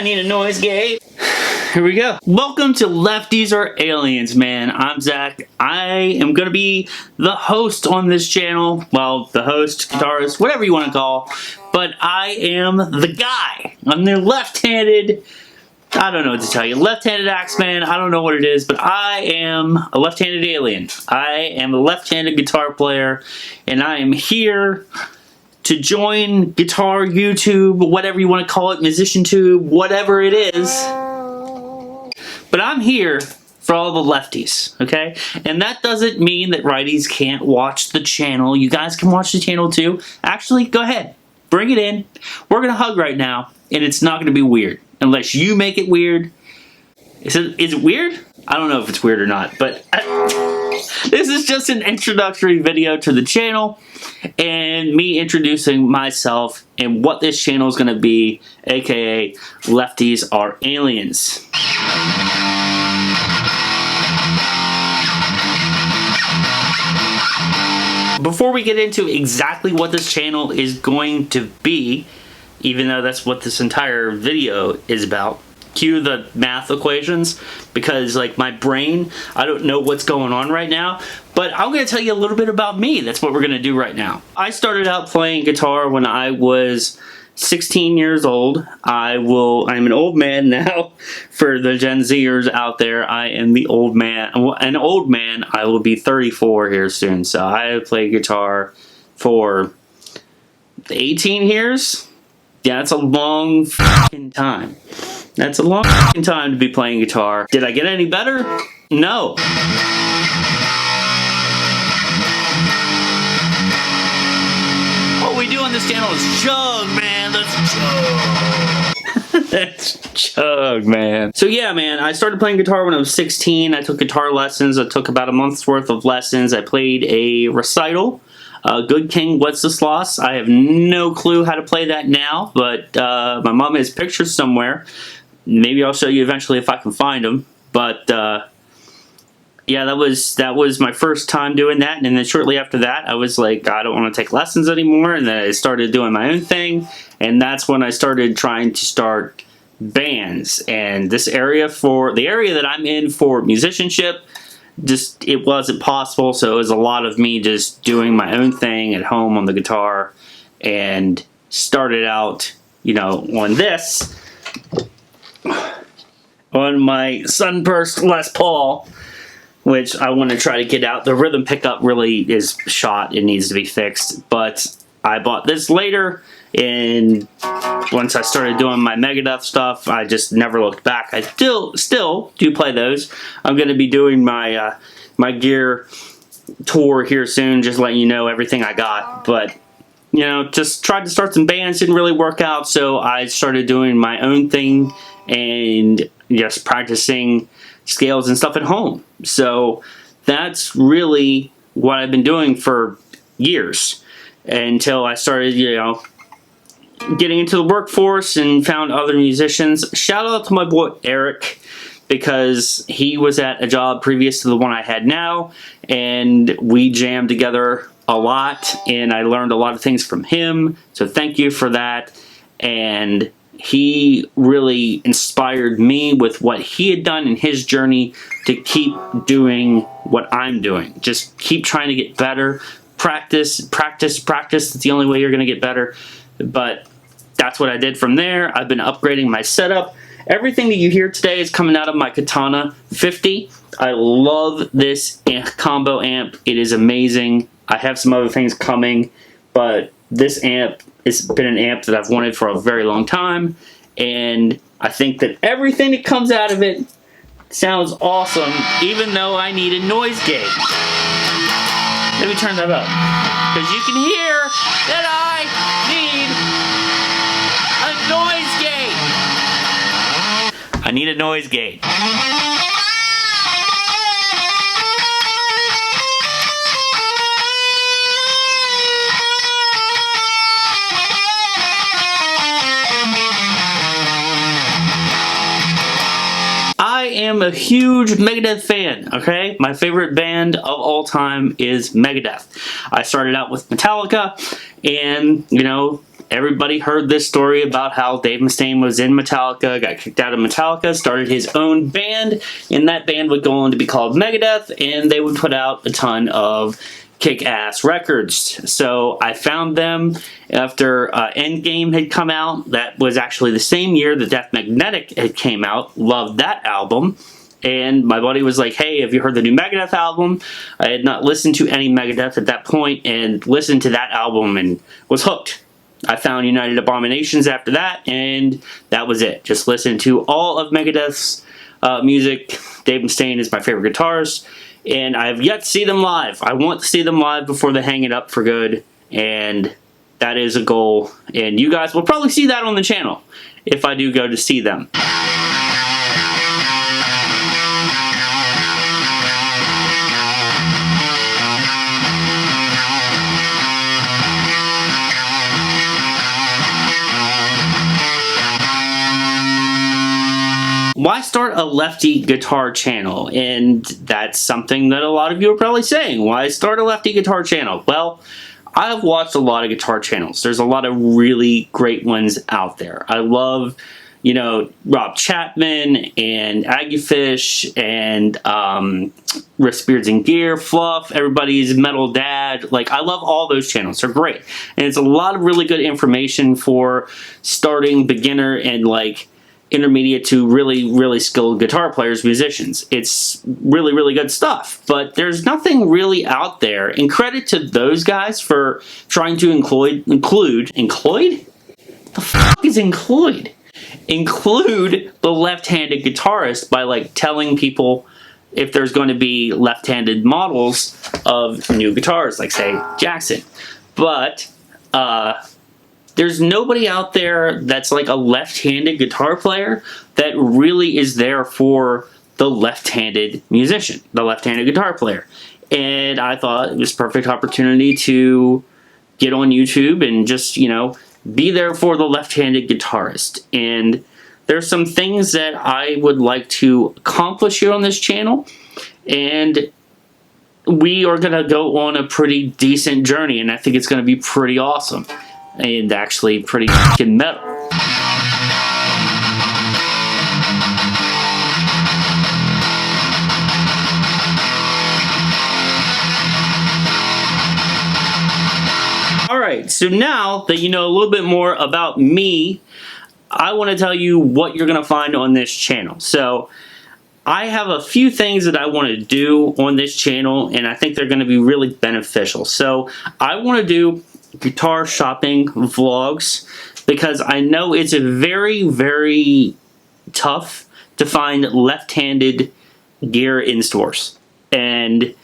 I need a noise gate. Here we go. Welcome to Lefties R Aliens, man. I'm Zach. I am going to be the host on this channel. Well, the host, guitarist, whatever you want to call. But I am the guy. I'm the left-handed, I don't know what to tell you, left-handed axeman. I don't know what it is, but I am a left-handed alien. I am a left-handed guitar player, and I am here to join Guitar YouTube, whatever you want to call it, Musician Tube, whatever it is. But I'm here for all the lefties, okay? And that doesn't mean that righties can't watch the channel. You guys can watch the channel too. Actually, go ahead. Bring it in. We're going to hug right now, and it's not going to be weird. Unless you make it weird. Is it weird? I don't know if it's weird or not, but this is just an introductory video to the channel and me introducing myself and what this channel is going to be, aka Lefties R Aliens. Before we get into exactly what this channel is going to be, even though that's what this entire video is about, cue the math equations, because like my brain, I don't know what's going on right now, but I'm going to tell you a little bit about me. That's what we're going to do right now. I started out playing guitar when I was 16 years old. I'm an old man now. For the Gen Zers out there, I am the old man. An old man. I will be 34 here soon. So I played guitar for 18 years. Yeah, that's a long fucking time. That's a long fucking time to be playing guitar. Did I get any better? No. What we do on this channel is chug, man. Let's chug. That's chug, man. So yeah, man, I started playing guitar when I was 16. I took guitar lessons. I took about a month's worth of lessons. I played a recital. Good King Wenceslas. I have no clue how to play that now, but my mom has pictures somewhere. Maybe I'll show you eventually if I can find them. But yeah, that was my first time doing that, and then shortly after that, I was like, I don't want to take lessons anymore, and then I started doing my own thing, and that's when I started trying to start bands. And the area that I'm in for musicianship, just it wasn't possible, so it was a lot of me just doing my own thing at home on the guitar, and started out, you know, on my Sunburst Les Paul, which I want to try to get out. The rhythm pickup really is shot. It needs to be fixed, but I bought this later, and once I started doing my Megadeth stuff, I just never looked back. I still do play those. I'm going to be doing my my gear tour here soon, just letting you know everything I got. But, you know, just tried to start some bands, didn't really work out, so I started doing my own thing and just practicing scales and stuff at home. So that's really what I've been doing for years, until I started, you know, getting into the workforce and found other musicians. Shout out to my boy Eric, because he was at a job previous to the one I had now, and we jammed together a lot, and I learned a lot of things from him, so thank you for that. And he really inspired me with what he had done in his journey to keep doing what I'm doing. Just keep trying to get better. Practice, practice, practice. It's the only way you're going to get better. But that's what I did from there. I've been upgrading my setup. Everything that you hear today is coming out of my Katana 50. I love this combo amp. It is amazing. I have some other things coming, but this amp has been an amp that I've wanted for a very long time, and I think that everything that comes out of it sounds awesome, even though I need a noise gate. Let me turn that up, because you can hear that I need a noise gate. I need a noise gate. I am a huge Megadeth fan, okay? My favorite band of all time is Megadeth. I started out with Metallica, and, you know, everybody heard this story about how Dave Mustaine was in Metallica, got kicked out of Metallica, started his own band, and that band would go on to be called Megadeth, and they would put out a ton of kick-ass records. So I found them after Endgame had come out. That was actually the same year that Death Magnetic had came out. Loved that album. And my buddy was like, hey, have you heard the new Megadeth album? I had not listened to any Megadeth at that point, and listened to that album and was hooked. I found United Abominations after that, and that was it. Just listened to all of Megadeth's music. Dave Mustaine is my favorite guitarist, and I have yet to see them live. I want to see them live before they hang it up for good, and that is a goal. And you guys will probably see that on the channel if I do go to see them. Why start a lefty guitar channel? And that's something that a lot of you are probably saying. Why start a lefty guitar channel? Well, I've watched a lot of guitar channels. There's a lot of really great ones out there. I love, you know, Rob Chapman and Aggiefish and Wrist, Beards, and Gear, Fluff, everybody's Metal Dad. Like, I love all those channels. They're great. And it's a lot of really good information for starting beginner and, like, intermediate to really skilled guitar players, musicians. It's really good stuff, but there's nothing really out there, and credit to those guys for trying to include the fuck is include the left-handed guitarist by, like, telling people if there's going to be left-handed models of new guitars, like, say, Jackson. But there's nobody out there that's like a left-handed guitar player that really is there for the left-handed musician, the left-handed guitar player. And I thought it was a perfect opportunity to get on YouTube and just, you know, be there for the left-handed guitarist. And there's some things that I would like to accomplish here on this channel, and we are going to go on a pretty decent journey, and I think it's going to be pretty awesome. And actually pretty fucking metal. Alright, so now that you know a little bit more about me, I want to tell you what you're going to find on this channel. So, I have a few things that I want to do on this channel, and I think they're going to be really beneficial. So, I want to do guitar shopping vlogs because I know it's a very tough to find left-handed gear in stores. And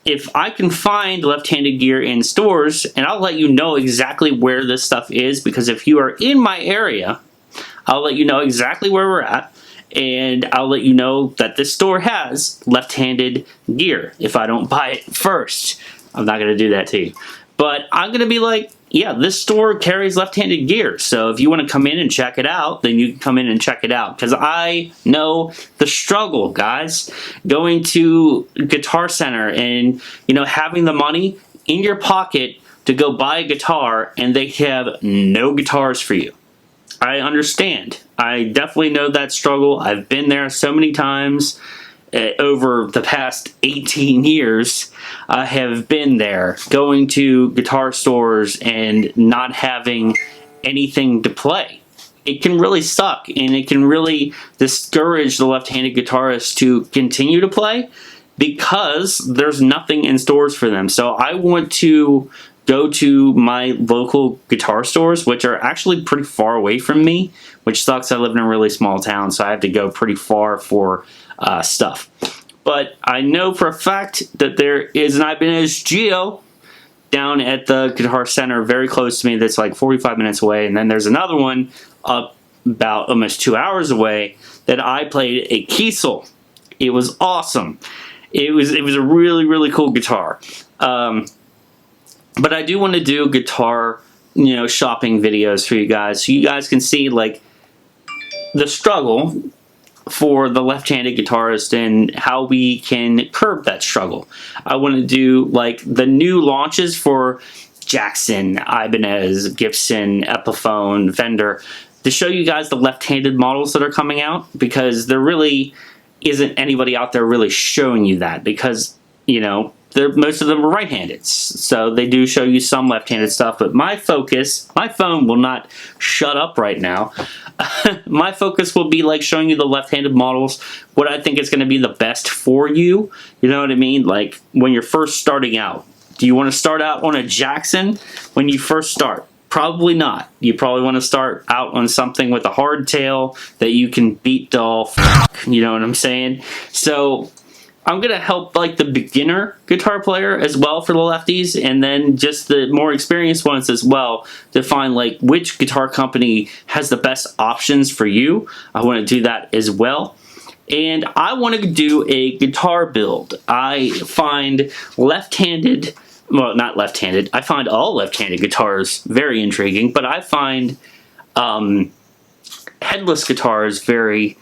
if I can find left-handed gear in stores, and I'll let you know exactly where this stuff is, because if you are in my area, I'll let you know exactly where we're at, and I'll let you know that this store has left-handed gear if I don't buy it first. I'm not going to do that to you. But I'm going to be like, yeah, this store carries left-handed gear. So if you want to come in and check it out, then you can come in and check it out. Because I know the struggle, guys. Going to Guitar Center and, you know, having the money in your pocket to go buy a guitar and they have no guitars for you. I understand. I definitely know that struggle. I've been there so many times. Over the past 18 years, I have been there, going to guitar stores and not having anything to play. It can really suck, and it can really discourage the left-handed guitarist to continue to play because there's nothing in stores for them. So I want to go to my local guitar stores, which are actually pretty far away from me, which sucks. I live in a really small town, so I have to go pretty far for stuff. But I know for a fact that there is an Ibanez Geo down at the Guitar Center very close to me that's like 45 minutes away, and then there's another one up about almost 2 hours away that I played a Kiesel. It was awesome. It was a really cool guitar. But I do want to do guitar, you know, shopping videos for you guys, so you guys can see like the struggle for the left-handed guitarist and how we can curb that struggle. I want to do like the new launches for Jackson, Ibanez, Gibson, Epiphone, Fender, to show you guys the left-handed models that are coming out, because there really isn't anybody out there really showing you that, because, you know, most of them are right-handed. So they do show you some left-handed stuff, but my focus, my phone will not shut up right now. My focus will be like showing you the left-handed models, what I think is going to be the best for you. You know what I mean? Like when you're first starting out. Do you want to start out on a Jackson when you first start? Probably not. You probably want to start out on something with a hardtail that you can beat the all you know what I'm saying? So I'm going to help like the beginner guitar player as well for the lefties, and then just the more experienced ones as well, to find like which guitar company has the best options for you. I want to do that as well. And I want to do a guitar build. I find left-handed, well, not left-handed, I find all left-handed guitars very intriguing, but I find headless guitars very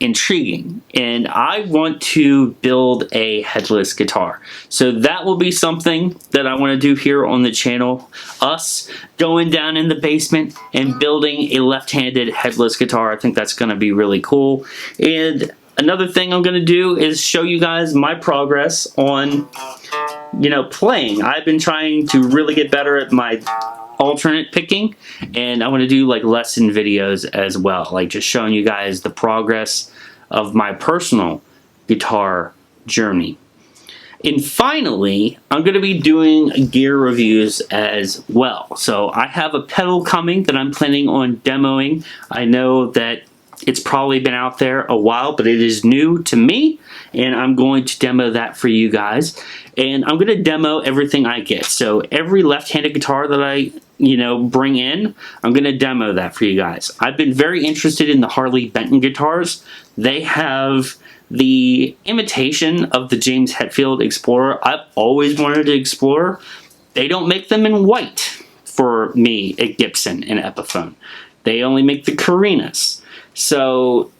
intriguing, and I want to build a headless guitar. So that will be something that I want to do here on the channel, us going down in the basement and building a left-handed headless guitar. I think that's going to be really cool. And another thing I'm going to do is show you guys my progress on, you know, playing. I've been trying to really get better at my alternate picking, and I want to do like lesson videos as well, like just showing you guys the progress of my personal guitar journey. And finally, I'm going to be doing gear reviews as well. So I have a pedal coming that I'm planning on demoing. I know that it's probably been out there a while, but it is new to me, and I'm going to demo that for you guys. And I'm going to demo everything I get. So every left-handed guitar that I, you know, bring in, I'm going to demo that for you guys. I've been very interested in the Harley Benton guitars. They have the imitation of the James Hetfield Explorer. I've always wanted an Explorer. They don't make them in white for me at Gibson and Epiphone. They only make the Carinas. So,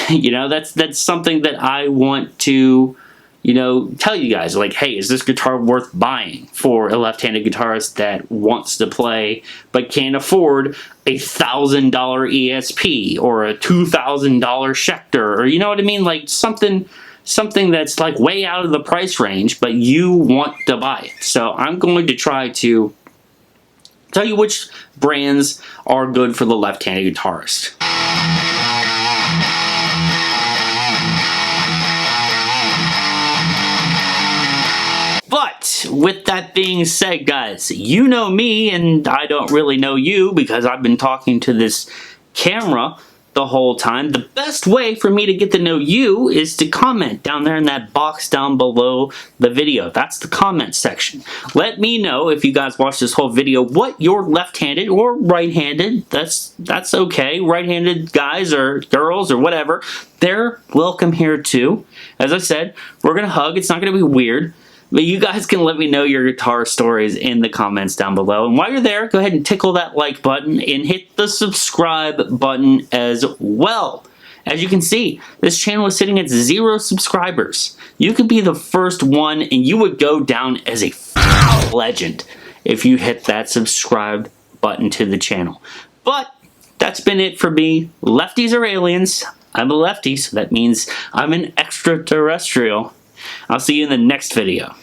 you know, that's something that I want to, you know, tell you guys, like, hey, is this guitar worth buying for a left-handed guitarist that wants to play but can't afford a $1,000 ESP or a $2,000 Schecter, or you know what I mean, like something that's like way out of the price range, but you want to buy it. So I'm going to try to tell you which brands are good for the left-handed guitarist. But with that being said, guys, you know me and I don't really know you because I've been talking to this camera the whole time. The best way for me to get to know you is to comment down there in that box down below the video. That's the comment section. Let me know, if you guys watch this whole video, what you're left-handed or right-handed. That's okay. Right-handed guys or girls or whatever, they're welcome here too. As I said, we're gonna hug. It's not gonna be weird. But you guys can let me know your guitar stories in the comments down below. And while you're there, go ahead and tickle that like button and hit the subscribe button as well. As you can see, this channel is sitting at 0 subscribers. You could be the first one, and you would go down as a legend if you hit that subscribe button to the channel. But that's been it for me. Lefties are aliens. I'm a lefty, so that means I'm an extraterrestrial. I'll see you in the next video.